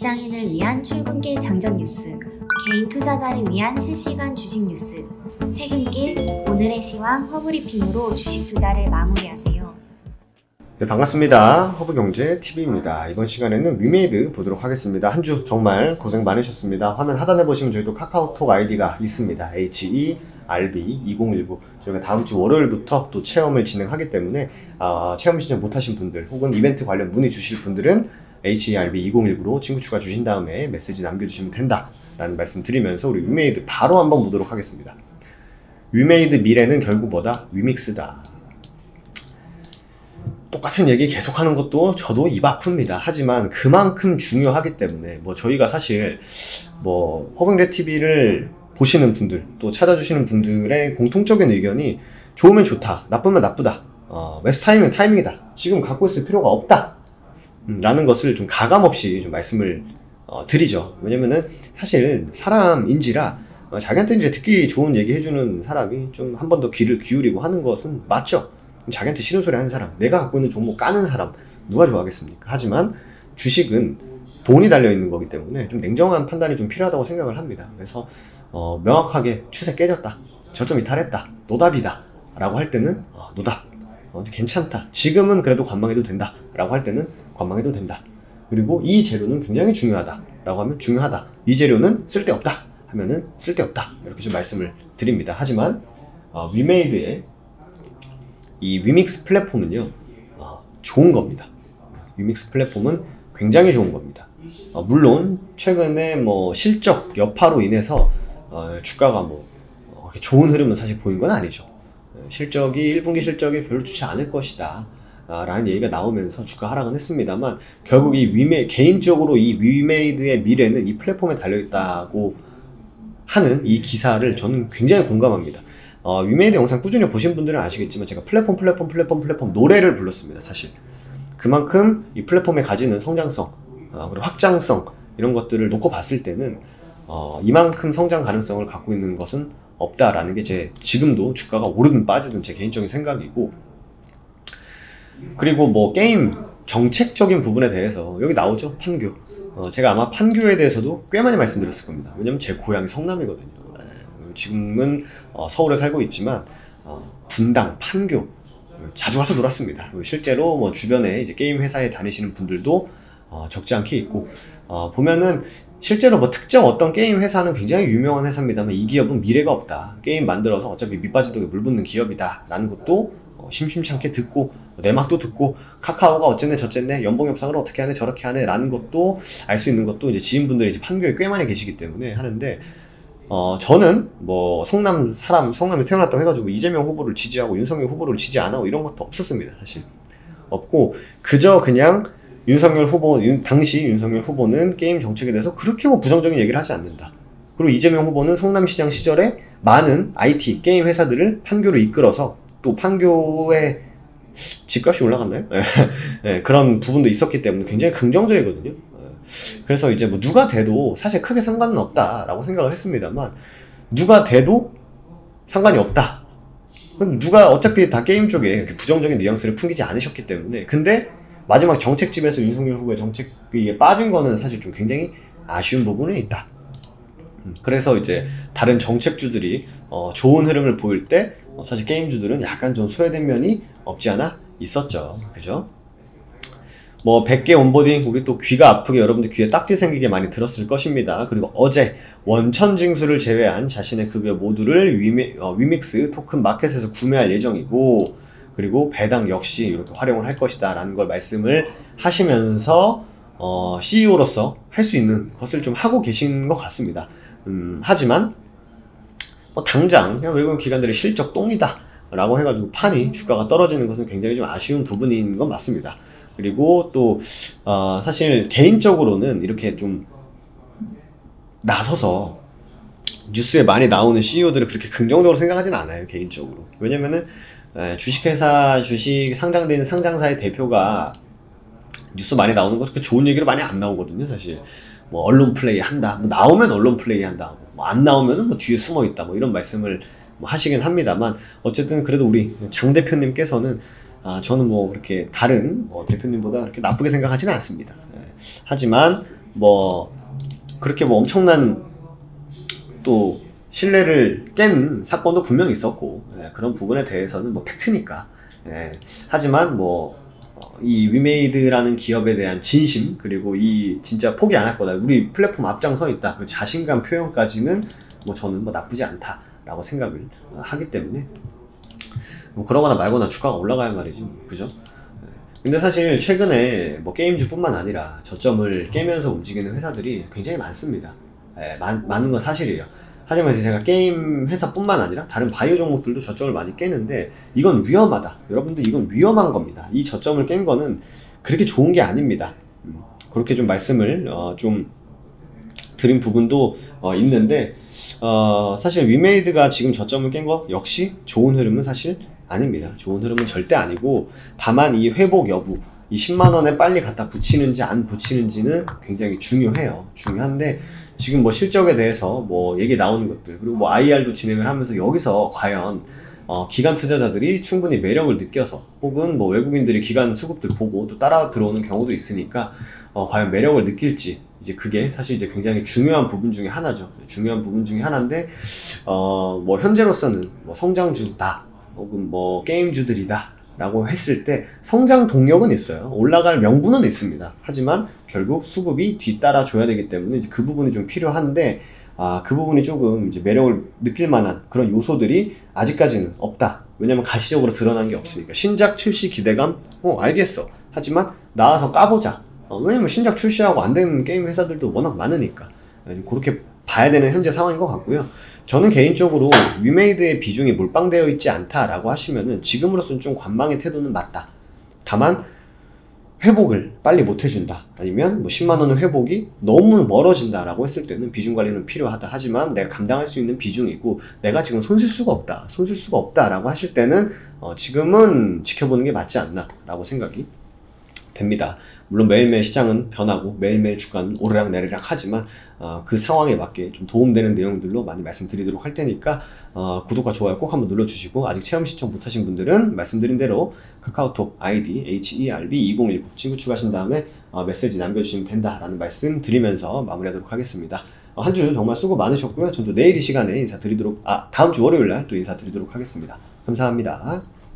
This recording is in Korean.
직장인을 위한 출근길 장전 뉴스, 개인 투자자를 위한 실시간 주식 뉴스, 퇴근길 오늘의 시황 허브리핑으로 주식 투자를 마무리하세요. 네, 반갑습니다. 허브경제TV입니다. 이번 시간에는 위메이드 보도록 하겠습니다. 한 주 정말 고생 많으셨습니다. 화면 하단에 보시면 저희도 카카오톡 아이디가 있습니다. HERB2019. 저희가 다음 주 월요일부터 또 체험을 진행하기 때문에 체험 신청 못하신 분들 혹은 이벤트 관련 문의 주실 분들은 HERB2019로 친구 추가 주신 다음에 메시지 남겨주시면 된다 라는 말씀 드리면서 우리 위메이드 바로 한번 보도록 하겠습니다. 위메이드 미래는 결국 뭐다? 위믹스다. 똑같은 얘기 계속하는 것도 저도 입 아픕니다. 하지만 그만큼 중요하기 때문에 저희가 사실 허경제TV를 보시는 분들 또 찾아주시는 분들의 공통적인 의견이 좋으면 좋다, 나쁘면 나쁘다, 베스트 타임은 타이밍이다, 지금 갖고 있을 필요가 없다 라는 것을 좀 가감없이 좀 말씀을 드리죠. 왜냐면은 사실 사람인지라 자기한테 이제 듣기 좋은 얘기 해주는 사람이 좀 한 번 더 귀를 기울이고 하는 것은 맞죠. 자기한테 싫은 소리 하는 사람, 내가 갖고 있는 종목 까는 사람 누가 좋아하겠습니까? 하지만 주식은 돈이 달려있는 거기 때문에 좀 냉정한 판단이 좀 필요하다고 생각을 합니다. 그래서 명확하게 추세 깨졌다, 저점 이탈했다, 노답이다 라고 할 때는 노답, 괜찮다, 지금은 그래도 관망해도 된다 라고 할 때는 관망해도 된다. 그리고 이 재료는 굉장히 중요하다 라고 하면 중요하다, 이 재료는 쓸데없다 하면은 쓸데없다, 이렇게 좀 말씀을 드립니다. 하지만 위메이드의 이 위믹스 플랫폼은요 좋은 겁니다. 위믹스 플랫폼은 굉장히 좋은 겁니다. 물론 최근에 실적 여파로 인해서 주가가 좋은 흐름은 사실 보인 건 아니죠. 실적이 1분기 실적이 별로 좋지 않을 것이다 라는 얘기가 나오면서 주가 하락은 했습니다만, 결국 개인적으로 이 위메이드의 미래는 이 플랫폼에 달려있다고 하는 이 기사를 저는 굉장히 공감합니다. 위메이드 영상 꾸준히 보신 분들은 아시겠지만 제가 플랫폼 노래를 불렀습니다. 사실 그만큼 이 플랫폼에 가지는 성장성 그리고 확장성 이런 것들을 놓고 봤을 때는 이만큼 성장 가능성을 갖고 있는 것은 없다라는 게 지금도 주가가 오르든 빠지든 제 개인적인 생각이고, 그리고 게임 정책적인 부분에 대해서 여기 나오죠. 판교. 제가 아마 판교에 대해서도 꽤 많이 말씀드렸을 겁니다. 왜냐면 제 고향이 성남이거든요. 지금은 서울에 살고 있지만 분당, 판교 자주 가서 놀았습니다. 실제로 주변에 이제 게임 회사에 다니시는 분들도 적지 않게 있고, 보면은 실제로 특정 어떤 게임 회사는 굉장히 유명한 회사입니다만 이 기업은 미래가 없다, 게임 만들어서 어차피 밑빠지독에 물 붓는 기업이다 라는 것도 심심찮게 듣고, 내막도 듣고, 카카오가 어쨌네 저쨌네, 연봉 협상을 어떻게 하네 저렇게 하네 라는 것도 알 수 있는 것도 이제 지인분들이 이제 판교에 꽤 많이 계시기 때문에 하는데, 저는 성남에 태어났다고 해가지고 이재명 후보를 지지하고 윤석열 후보를 지지 안 하고 이런 것도 없었습니다. 사실 없고, 그저 그냥 당시 윤석열 후보는 게임 정책에 대해서 그렇게 부정적인 얘기를 하지 않는다. 그리고 이재명 후보는 성남시장 시절에 많은 IT 게임 회사들을 판교로 이끌어서 또 판교에 집값이 올라갔나요? 네, 그런 부분도 있었기 때문에 굉장히 긍정적이거든요. 그래서 이제 누가 돼도 사실 크게 상관은 없다라고 생각을 했습니다만, 누가 돼도 상관이 없다. 그럼 누가 어차피 다 게임 쪽에 이렇게 부정적인 뉘앙스를 풍기지 않으셨기 때문에, 근데 마지막 정책집에서 윤석열 후보의 정책에 빠진 거는 사실 좀 굉장히 아쉬운 부분은 있다. 그래서 이제 다른 정책주들이 좋은 흐름을 보일 때 사실 게임주들은 약간 좀 소외된 면이 없지 않아 있었죠. 그죠? 100개 온보딩, 우리 또 귀가 아프게 여러분들 귀에 딱지 생기게 많이 들었을 것입니다. 그리고 어제 원천징수를 제외한 자신의 급여 모두를 위믹스 토큰 마켓에서 구매할 예정이고, 그리고 배당 역시 이렇게 활용을 할 것이다 라는 걸 말씀을 하시면서 CEO로서 할 수 있는 것을 좀 하고 계신 것 같습니다. 하지만 당장 그냥 외국인 기관들의 실적 똥이다 라고 해가지고 주가가 떨어지는 것은 굉장히 좀 아쉬운 부분인 건 맞습니다. 그리고 또 사실 개인적으로는 이렇게 좀 나서서 뉴스에 많이 나오는 CEO들을 그렇게 긍정적으로 생각하진 않아요, 개인적으로. 왜냐면은 주식회사, 주식 상장돼 있는 상장사의 대표가 뉴스 많이 나오는 거 그렇게 좋은 얘기로 많이 안 나오거든요, 사실. 언론 플레이 한다, 나오면 언론 플레이 한다, 안 나오면은 뒤에 숨어 있다, 이런 말씀을 하시긴 합니다만, 어쨌든 그래도 우리 장 대표님께서는 저는 그렇게 다른 대표님보다 그렇게 나쁘게 생각하지는 않습니다. 하지만 뭐 그렇게 뭐 엄청난 또 신뢰를 깬 사건도 분명히 있었고, 그런 부분에 대해서는 뭐 팩트니까. 하지만 뭐 이 위메이드라는 기업에 대한 진심, 그리고 이 진짜 포기 안 할 거다, 우리 플랫폼 앞장서 있다, 그 자신감 표현까지는 뭐 저는 뭐 나쁘지 않다라고 생각을 하기 때문에 뭐 그러거나 말거나 주가가 올라가야 말이지, 그죠? 근데 사실 최근에 뭐 게임주뿐만 아니라 저점을 깨면서 움직이는 회사들이 굉장히 많습니다. 많은 건 사실이에요. 하지만 제가 게임 회사뿐만 아니라 다른 바이오 종목들도 저점을 많이 깨는데 이건 위험하다. 여러분들, 이건 위험한 겁니다. 이 저점을 깬 거는 그렇게 좋은 게 아닙니다. 그렇게 좀 말씀을 좀 드린 부분도 있는데, 사실 위메이드가 지금 저점을 깬 거 역시 좋은 흐름은 사실 아닙니다. 좋은 흐름은 절대 아니고, 다만 이 회복 여부, 이 10만원에 빨리 갖다 붙이는지 안 붙이는지는 굉장히 중요해요. 중요한데 지금 뭐 실적에 대해서 뭐 얘기 나오는 것들, 그리고 뭐 IR도 진행을 하면서 여기서 과연 기관 투자자들이 충분히 매력을 느껴서, 혹은 뭐 외국인들이 기관 수급들 보고 또 따라 들어오는 경우도 있으니까 과연 매력을 느낄지, 이제 그게 사실 이제 굉장히 중요한 부분 중에 하나죠. 중요한 부분 중에 하나인데, 뭐 현재로서는 뭐 성장주다, 혹은 뭐 게임주들이다 라고 했을 때 성장 동력은 있어요. 올라갈 명분은 있습니다. 하지만 결국 수급이 뒤따라 줘야 되기 때문에 이제 그 부분이 좀 필요한데, 그 부분이 조금 이제 매력을 느낄 만한 그런 요소들이 아직까지는 없다. 왜냐면 가시적으로 드러난 게 없으니까. 신작 출시 기대감? 알겠어. 하지만 나와서 까보자. 왜냐면 신작 출시하고 안 되는 게임 회사들도 워낙 많으니까. 그렇게 봐야 되는 현재 상황인 것 같고요. 저는 개인적으로 위메이드의 비중이 몰빵되어 있지 않다라고 하시면은 지금으로서는 좀 관망의 태도는 맞다. 다만 회복을 빨리 못 해준다, 아니면 뭐 10만원의 회복이 너무 멀어진다 라고 했을 때는 비중 관리는 필요하다. 하지만 내가 감당할 수 있는 비중이고 내가 지금 손쓸 수가 없다 라고 하실 때는 지금은 지켜보는 게 맞지 않나 라고 생각이 됩니다. 물론 매일매일 시장은 변하고 매일매일 주가는 오르락내리락 하지만 그 상황에 맞게 좀 도움되는 내용들로 많이 말씀드리도록 할 테니까 구독과 좋아요 꼭 한번 눌러주시고, 아직 체험 신청 못하신 분들은 말씀드린 대로 카카오톡 아이디 HERB2019 친구 추가하신 다음에 메시지 남겨주시면 된다라는 말씀 드리면서 마무리하도록 하겠습니다. 한 주 정말 수고 많으셨고요. 저도 내일 이 시간에 인사드리도록, 다음 주 월요일날 또 인사드리도록 하겠습니다. 감사합니다.